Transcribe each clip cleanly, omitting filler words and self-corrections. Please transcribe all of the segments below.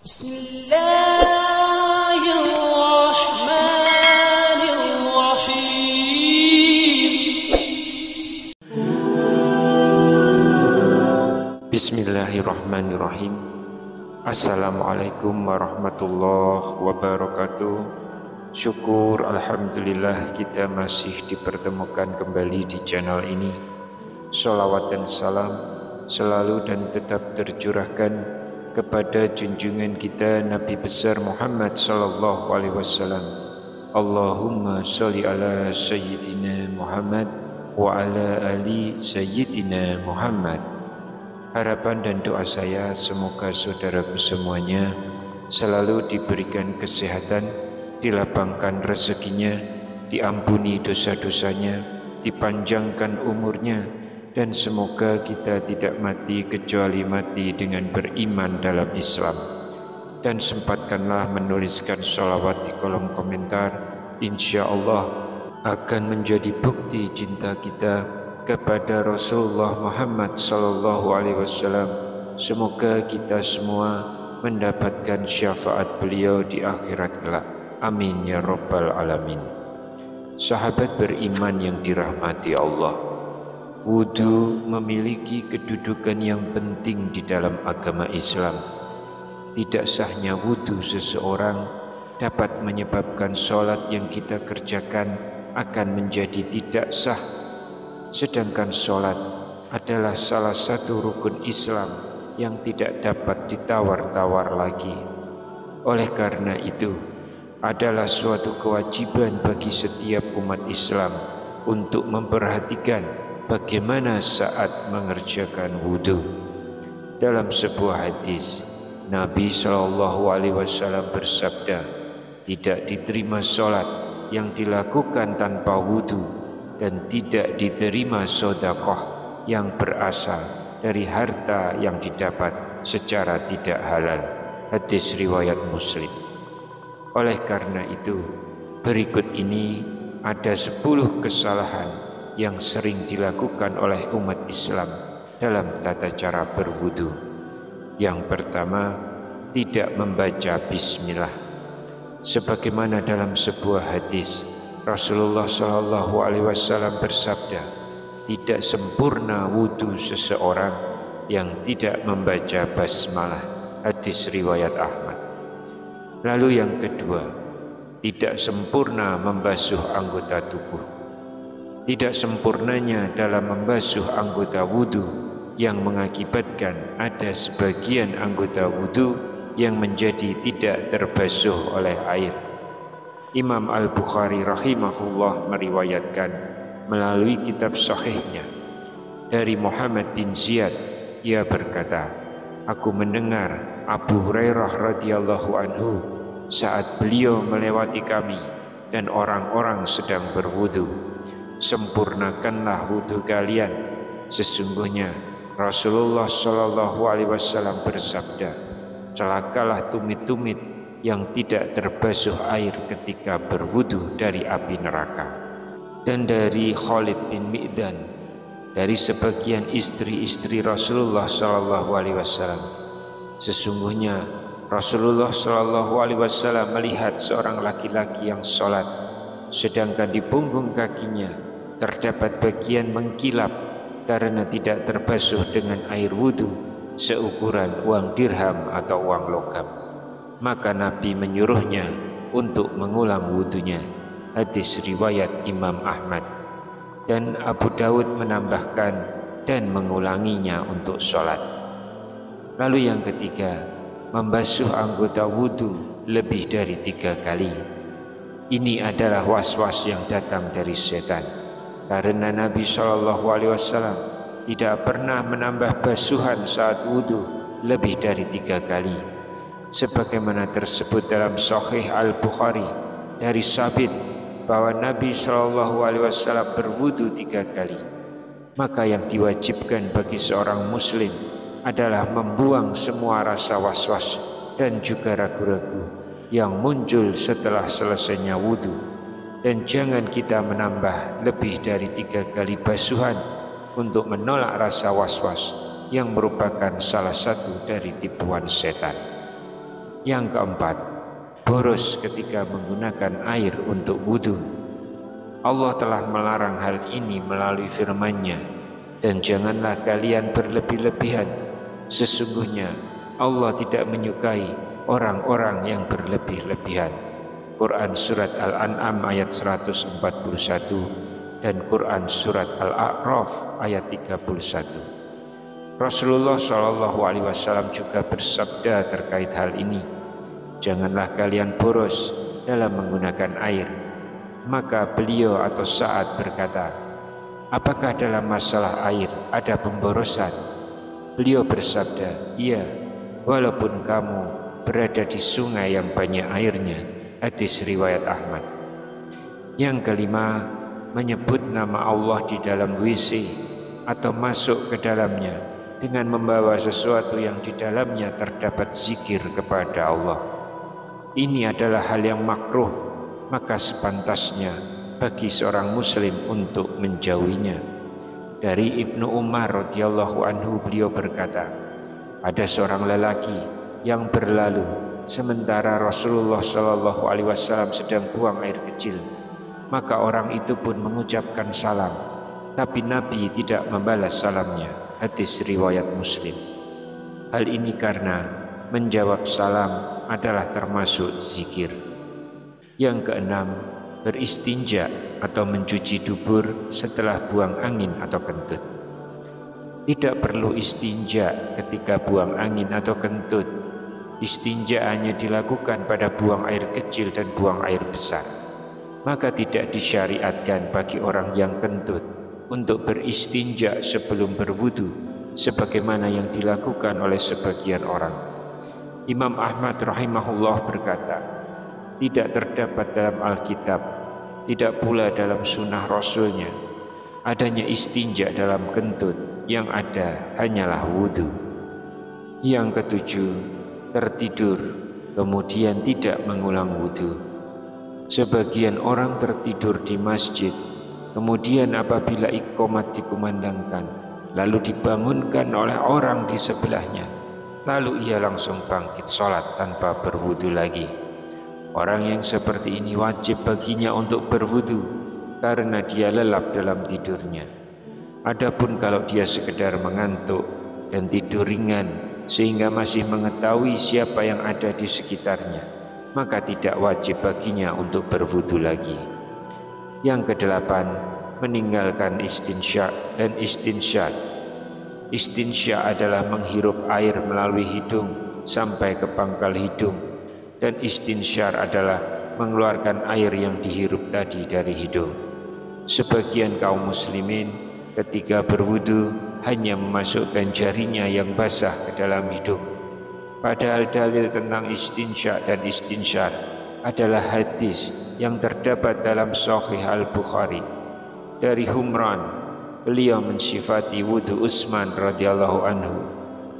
Bismillahirrahmanirrahim. Assalamualaikum warahmatullahi wabarakatuh. Syukur alhamdulillah kita masih dipertemukan kembali di channel ini. Sholawat dan salam selalu dan tetap tercurahkan kepada junjungan kita Nabi besar Muhammad sallallahu alaihi wasallam. Allahumma sholli ala sayyidina Muhammad wa ala ali sayyidina Muhammad. Harapan dan doa saya semoga saudaraku semuanya selalu diberikan kesehatan, dilapangkan rezekinya, diampuni dosa-dosanya, dipanjangkan umurnya, dan semoga kita tidak mati kecuali mati dengan beriman dalam Islam. Dan sempatkanlah menuliskan sholawat di kolom komentar. Insya Allah akan menjadi bukti cinta kita kepada Rasulullah Muhammad sallallahu alaihi wasallam. Semoga kita semua mendapatkan syafaat beliau di akhirat kelak. Amin ya rabbal alamin. Sahabat beriman yang dirahmati Allah, wudu memiliki kedudukan yang penting di dalam agama Islam. Tidak sahnya wudu seseorang dapat menyebabkan sholat yang kita kerjakan akan menjadi tidak sah. Sedangkan sholat adalah salah satu rukun Islam yang tidak dapat ditawar-tawar lagi. Oleh karena itu, adalah suatu kewajiban bagi setiap umat Islam untuk memperhatikan bagaimana saat mengerjakan wudu. Dalam sebuah hadis, Nabi Shallallahu Alaihi Wasallam bersabda, tidak diterima sholat yang dilakukan tanpa wudu, dan tidak diterima sedekah yang berasal dari harta yang didapat secara tidak halal. Hadis riwayat Muslim. Oleh karena itu, berikut ini ada 10 kesalahan yang sering dilakukan oleh umat Islam dalam tata cara berwudu. Yang pertama, tidak membaca bismillah. Sebagaimana dalam sebuah hadis, Rasulullah sallallahu alaihi wasallam bersabda, tidak sempurna wudu seseorang yang tidak membaca basmalah. Hadis riwayat Ahmad. Lalu yang kedua, tidak sempurna membasuh anggota tubuh. Tidak sempurnanya dalam membasuh anggota wudu yang mengakibatkan ada sebagian anggota wudu yang menjadi tidak terbasuh oleh air. Imam Al-Bukhari rahimahullah meriwayatkan melalui kitab sahihnya dari Muhammad bin Ziyad, ia berkata, aku mendengar Abu Hurairah radhiyallahu anhu saat beliau melewati kami dan orang-orang sedang berwudu, sempurnakanlah wudu kalian. Sesungguhnya Rasulullah sallallahu alaihi wasallam bersabda, celakalah tumit-tumit yang tidak terbasuh air ketika berwudu dari api neraka. Dan dari Khalid bin Mi'dan, dari sebagian istri-istri Rasulullah sallallahu alaihi wasallam, sesungguhnya Rasulullah sallallahu alaihi wasallam melihat seorang laki-laki yang sholat, sedangkan di punggung kakinya terdapat bagian mengkilap karena tidak terbasuh dengan air wudu seukuran uang dirham atau uang logam. Maka Nabi menyuruhnya untuk mengulang wudunya. Hadis riwayat Imam Ahmad. Dan Abu Daud menambahkan dan mengulanginya untuk sholat. Lalu yang ketiga, membasuh anggota wudu lebih dari 3 kali. Ini adalah was-was yang datang dari setan, karena Nabi SAW tidak pernah menambah basuhan saat wudu lebih dari 3 kali. Sebagaimana tersebut dalam Sahih Al-Bukhari dari Sabit bahwa Nabi SAW berwudu 3 kali. Maka yang diwajibkan bagi seorang muslim adalah membuang semua rasa was-was dan juga ragu-ragu yang muncul setelah selesainya wudu. Dan jangan kita menambah lebih dari 3 kali basuhan untuk menolak rasa was-was yang merupakan salah satu dari tipuan setan. Yang keempat, boros ketika menggunakan air untuk wudhu. Allah telah melarang hal ini melalui firman-Nya, dan janganlah kalian berlebih-lebihan. Sesungguhnya Allah tidak menyukai orang-orang yang berlebih-lebihan. Quran Surat Al-An'am ayat 141 dan Quran Surat Al-A'raf ayat 31. Rasulullah SAW juga bersabda terkait hal ini, janganlah kalian boros dalam menggunakan air. Maka beliau atau Sa'ad berkata, apakah dalam masalah air ada pemborosan? Beliau bersabda, iya, walaupun kamu berada di sungai yang banyak airnya. Hadis riwayat Ahmad. Yang kelima, menyebut nama Allah di dalam WC atau masuk ke dalamnya dengan membawa sesuatu yang di dalamnya terdapat zikir kepada Allah. Ini adalah hal yang makruh, maka sepantasnya bagi seorang muslim untuk menjauhinya. Dari Ibnu Umar radhiyallahu anhu, beliau berkata, ada seorang lelaki yang berlalu sementara Rasulullah SAW sedang buang air kecil. Maka orang itu pun mengucapkan salam, tapi Nabi tidak membalas salamnya. Hadis riwayat Muslim. Hal ini karena menjawab salam adalah termasuk zikir. Yang keenam, beristinja atau mencuci dubur setelah buang angin atau kentut. Tidak perlu istinja ketika buang angin atau kentut. Istinja hanya dilakukan pada buang air kecil dan buang air besar. Maka tidak disyariatkan bagi orang yang kentut untuk beristinja sebelum berwudu, sebagaimana yang dilakukan oleh sebagian orang. Imam Ahmad rahimahullah berkata, tidak terdapat dalam Alkitab, tidak pula dalam sunnah Rasulnya, adanya istinja dalam kentut, yang ada hanyalah wudu. Yang ketujuh, tertidur, kemudian tidak mengulang wudu. Sebagian orang tertidur di masjid, kemudian apabila iqamat dikumandangkan, lalu dibangunkan oleh orang di sebelahnya, lalu ia langsung bangkit sholat tanpa berwudu lagi. Orang yang seperti ini wajib baginya untuk berwudu karena dia lelap dalam tidurnya. Adapun kalau dia sekedar mengantuk dan tidur ringan sehingga masih mengetahui siapa yang ada di sekitarnya, maka tidak wajib baginya untuk berwudu lagi. Yang kedelapan, meninggalkan istinsya dan istinsyaq. Istinsya adalah menghirup air melalui hidung sampai ke pangkal hidung, dan istinsyar adalah mengeluarkan air yang dihirup tadi dari hidung. Sebagian kaum muslimin ketika berwudu hanya memasukkan jarinya yang basah ke dalam hidung. Padahal dalil tentang istinsya dan istinsyar adalah hadis yang terdapat dalam Sahih Al-Bukhari. Dari Humran, beliau mensifati wudu Utsman radhiyallahu anhu.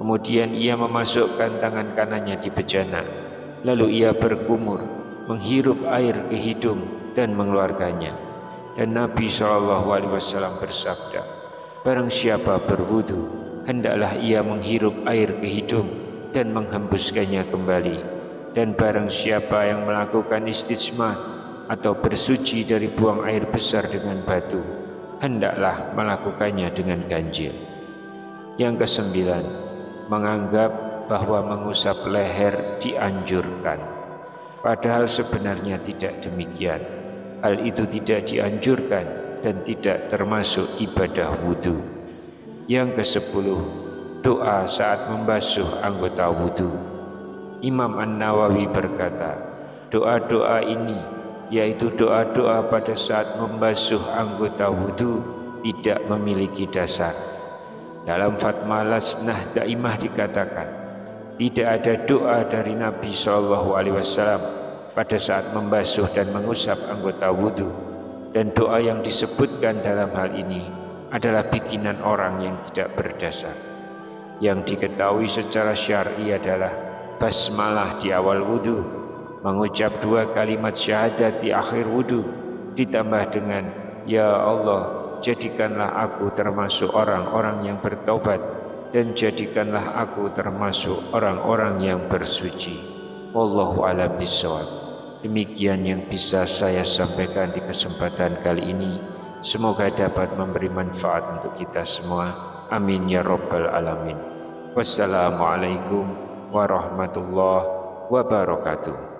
Kemudian ia memasukkan tangan kanannya di bejana, lalu ia berkumur, menghirup air ke hidung dan mengeluarkannya. Dan Nabi SAW bersabda, barang siapa berwudu, hendaklah ia menghirup air ke hidung dan menghembuskannya kembali. Dan barang siapa yang melakukan istisma atau bersuci dari buang air besar dengan batu, hendaklah melakukannya dengan ganjil. Yang kesembilan, menganggap bahwa mengusap leher dianjurkan, padahal sebenarnya tidak demikian. Hal itu tidak dianjurkan dan tidak termasuk ibadah wudu. Yang kesepuluh, doa saat membasuh anggota wudu. Imam An-Nawawi berkata, doa-doa ini, yaitu doa-doa pada saat membasuh anggota wudu, tidak memiliki dasar. Dalam Fatma Lasnah Daimah dikatakan, tidak ada doa dari Nabi SAW pada saat membasuh dan mengusap anggota wudu, dan doa yang disebutkan dalam hal ini adalah bikinan orang yang tidak berdasar. Yang diketahui secara syar'i adalah basmalah di awal wudu, mengucap 2 kalimat syahadat di akhir wudu, ditambah dengan ya Allah, jadikanlah aku termasuk orang-orang yang bertaubat, dan jadikanlah aku termasuk orang-orang yang bersuci. Wallahu a'lam bishawab. Demikian yang bisa saya sampaikan di kesempatan kali ini. Semoga dapat memberi manfaat untuk kita semua. Amin ya rabbal alamin. Wassalamualaikum warahmatullahi wabarakatuh.